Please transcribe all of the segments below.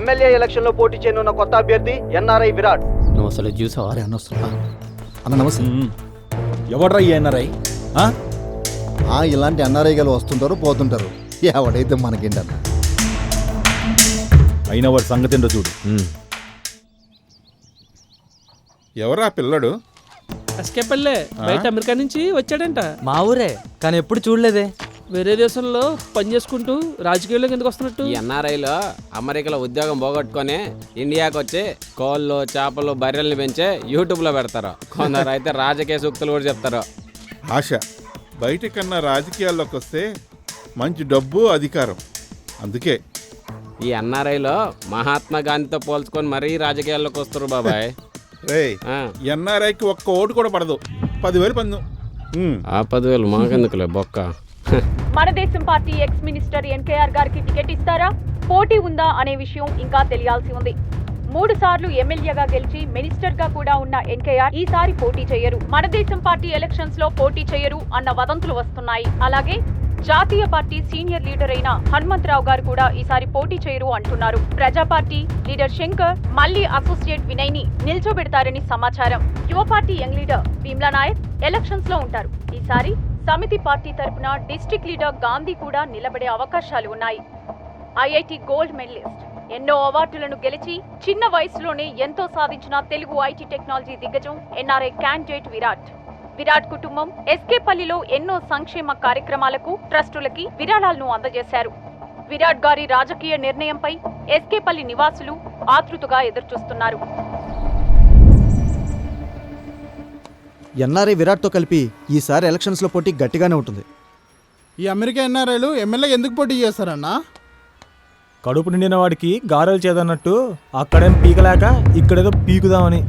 MLA election లో పోటీ చేయనున్న కొత్త అభ్యర్థి ఎన్ఆర్ఐ విరాట్. నువ్వు అసలు చూసావా? అన్న నమస్తే. ఎవడ్రా ఈ ఎన్ఆర్ఐ? ఇలాంటి ఎన్ఆర్ఐ గారు వస్తుంటారు పోతుంటారు, ఎవడైతే మనకేంటన్న. అయినా వాడి సంగతి ఏంటో చూడు. ఎవరా పిల్లడు? అస్కేపల్లె బయట అమెరికా నుంచి వచ్చాడంట. మా ఊరే, కానీ ఎప్పుడు చూడలేదే. వేరే దేశంలో పని చేసుకుంటూ రాజకీయాల్లోకి ఎందుకు వస్తున్నట్టు? ఈ ఎన్ఆర్ఐలో అమెరికాలో ఉద్యోగం పోగొట్టుకొని ఇండియాకి వచ్చి కోళ్ళు చేపలు బర్రెల్ని పెంచే యూట్యూబ్లో పెడతారు. కొందరు అయితే రాజకీయ సూక్తులు కూడా చెప్తారు. ఆశ బయట కన్నా రాజకీయాల్లోకి వస్తే మంచి డబ్బు అధికారం. అందుకే ఈ ఎన్ఆర్ఐలో మహాత్మా గాంధీతో పోల్చుకొని మరీ రాజకీయాల్లోకి వస్తారు బాబాయ్. రే ఎన్ఆర్ఐకి ఒక్క ఓటు కూడా పడదు, 10,000 పందు. ఆ 10,000 మాకెందుకులే బొక్క. మన దేశం పార్టీ ఎక్స్ మినిస్టర్ ఎన్కేఆర్ గారికి టికెట్ ఇస్తారా? పోటీ ఉందా అనే విషయం ఇంకా తెలియాల్సి ఉంది. 3 సార్లు ఎమ్మెల్యేగా గెలిచి మినిస్టర్ గా కూడా ఉన్న ఎన్కేఆర్ ఈసారి పోటీ చేయరు. మన దేశం పార్టీ ఎలక్షన్స్ లో పోటీ చేయరు అన్న వదంతులు వస్తున్నాయి. అలాగే జాతీయ పార్టీ సీనియర్ లీడర్ అయిన హనుమంతరావు గారు కూడా ఈసారి పోటీ చేయరు అంటున్నారు. ప్రజా పార్టీ లీడర్ శంకర్ మళ్లీ అసోసియేట్ వినయ్ ని నిల్చోబెడతారని సమాచారం. యువ party young leader Bheemla Nayak elections లో ఉంటారు. ఈసారి సమితి పార్టీ తరపున డిస్ట్రిక్ట్ లీడర్ గాంధీ కూడా నిలబడే అవకాశాలు ఉన్నాయి. ఐఐటి గోల్డ్ మెడలిస్ట్, ఎన్నో అవార్డులను గెలిచి చిన్న వయసులోనే ఎంతో సాధించిన తెలుగు ఐటీ టెక్నాలజీ దిగ్గజం ఎన్ఆర్ఐ క్యాండిడేట్ విరాట్. విరాట్ కుటుంబం ఎస్కేపల్లిలో ఎన్నో సంక్షేమ కార్యక్రమాలకు ట్రస్టులకి విరాళాలను అందజేశారు. విరాట్ గారి రాజకీయ నిర్ణయంపై ఎస్కేపల్లి నివాసులు ఆతృతగా ఎదురుచూస్తున్నారు. ఎన్ఆర్ఐ విరాట్తో కలిపి ఈసారి ఎలక్షన్స్లో పోటీ గట్టిగానే ఉంటుంది. ఈ అమెరికా ఎన్ఆర్ఐలు ఎమ్మెల్యే ఎందుకు పోటీ చేస్తారన్నా? కడుపు నిండిన వాడికి గారెలు చేదన్నట్టు అక్కడేం పీకలేక ఇక్కడేదో పీకుదామని.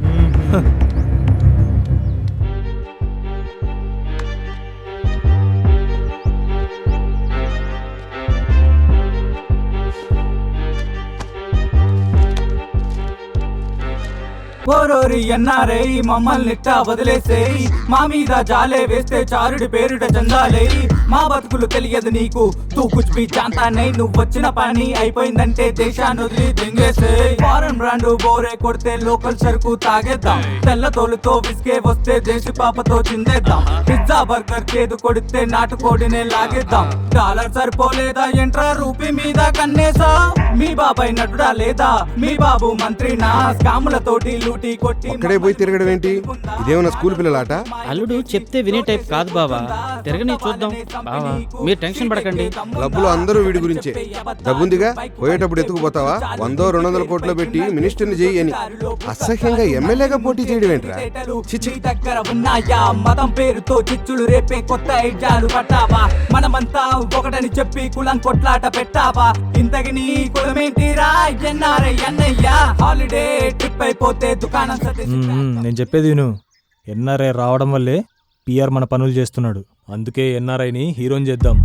ఓరోరి ఎన్నారై మమ్మల్ని వదిలేసేయి, మా మీద జాలే వేస్తే చారుడి పేరుట చందాలేయి. మా బతుకులు తెలియదు నీకు, తూ కుచ్ బి జాంతా నై. నువ్వు వచ్చిన పని అయిపోయిందంటే దేశాన్ని వదిలి దింగేసేయ్. ఫారెన్ బ్రాండ్ బోరే కొడితే లోకల్ సరుకు తాగేద్దాం. తెల్ల తోలుతో విసిగే వస్తే దేశీ పాపతో చిందేద్దాం. పిజ్జా బర్గర్ కేదు కొడితే నాటుకోడినే లాగేద్దాం. డాలర్ సరిపోలేదా ఎంట్రా రూపీ మీద కన్నేసా? మీ బాబాయ్ నటుడా లేదా? మీ బాబు మంత్రినా? స్కాములతోటి అక్కడే పోయి తిరగడం ఏంటి? ఇదేమన్నా స్కూల్ పిల్లలాట? అల్లుడు చెప్తే వినే టైప్ కాదు బావా, తిరగని చూద్దాం. బావా మీరు టెన్షన్ పడకండి. క్లబ్లో అందరూ వీడి గురించే. డబ్బుందిగా, పోయేటప్పుడు ఎత్తుకుపోతావా? 100-200 కోట్లు పెట్టి మినిస్టర్ని చెయ్యి అని. అసహ్యంగా ఎమ్మెల్యేగా పోటీ చేయడం ఏంట్రా? దగ్గర ఉన్నాయా మతం పేరుతో చిచ్చులు రేపే కొత్త ఐడియాలు పట్టావా? మనమంతా ఒకటని చెప్పి కులం కొట్లాట పెట్టావా? ఇంతకి నీ కులమేంటిరా ఎన్ఆర్ఐ అన్నయ్య? హాలిడే ట్రిప్ అయిపోతే నేను చెప్పేది విను. ఎన్ఆర్ఐ రావడం వల్లే పిఆర్ మన పనులు చేస్తున్నాడు. అందుకే ఎన్ఆర్ఐని హీరోని చేద్దాం.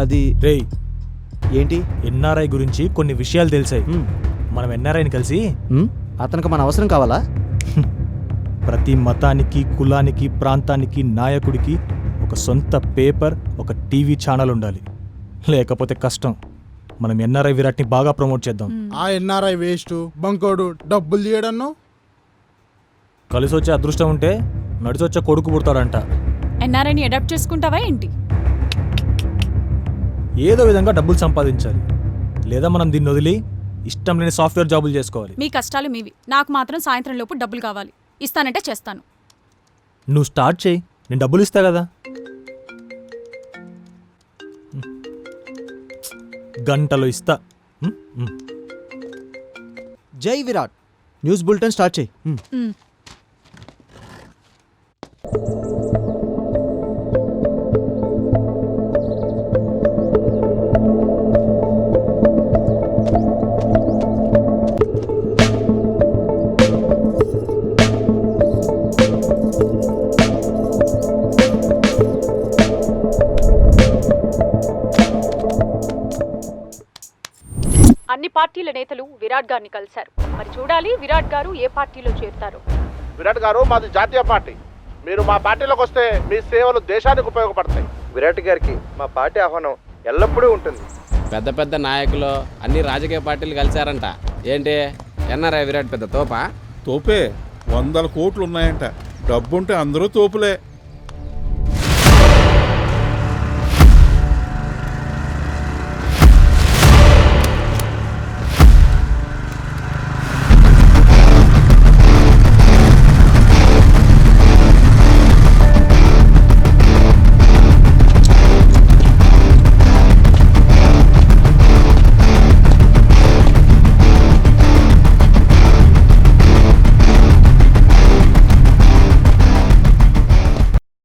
అది రేయ్ ఏంటి? ఎన్ఆర్ఐ గురించి కొన్ని విషయాలు తెలిసాయి. మనం ఎన్ఆర్ఐని కలిసి అతనికి మన అవసరం కావాలా? ప్రతి మతానికి, కులానికి, ప్రాంతానికి, నాయకుడికి ఒక సొంత పేపర్, ఒక టీవీ ఛానల్ ఉండాలి. లేకపోతే కష్టం. మనం ఎన్ఆర్ఐ విరాట్ని బాగా ప్రమోట్ చేద్దాం. ఆ ఎన్ఆర్ఐ వేస్ట్ బంకోడు డబ్బులు తీయడను. కలిసి వచ్చే అదృష్టం ఉంటే నడిచొచ్చే కొడుకు పుడతాడంట. ఎన్ఆర్ఐని అడాప్ట్ చేసుకుంటావా ఏంటి? ఏదో విధంగా డబ్బులు సంపాదించాలి. లేదా మనం దీన్ని వదిలి ఇష్టం లేని సాఫ్ట్వేర్ జాబులు చేసుకోవాలి. మీ కష్టాలు మీవి, నాకు మాత్రం సాయంత్రం లోపు డబ్బులు కావాలి. ఇస్తానంటే చేస్తాను. నువ్వు స్టార్ట్ చేయి, నేను డబ్బులు ఇస్తా కదా. గంటలో ఇస్తా. జై విరాట్. న్యూస్ బులెటిన్ స్టార్ట్ చేయి. అన్ని పార్టీల నేతలు విరాట్ గారిని కలిశారు. మరి చూడాలి విరాట్ గారు ఏ పార్టీలో చేరుతారు. విరాట్ గారు మాది జాతీయ పార్టీ. మీరు మా పార్టీలోకి వస్తే మీ సేవలు దేశానికి ఉపయోగపడతాయి. విరాట్ గారికి మా పార్టీ ఆహ్వానం ఎల్లప్పుడూ ఉంటుంది. పెద్ద పెద్ద నాయకులు అన్ని రాజకీయ పార్టీలు కలిశారంట. ఏంటి ఎన్ఆర్ఐ విరాట్ పెద్ద తోపా? తోపే 100 కోట్లు ఉన్నాయంట. డబ్బుంటే అందరూ తోపులే.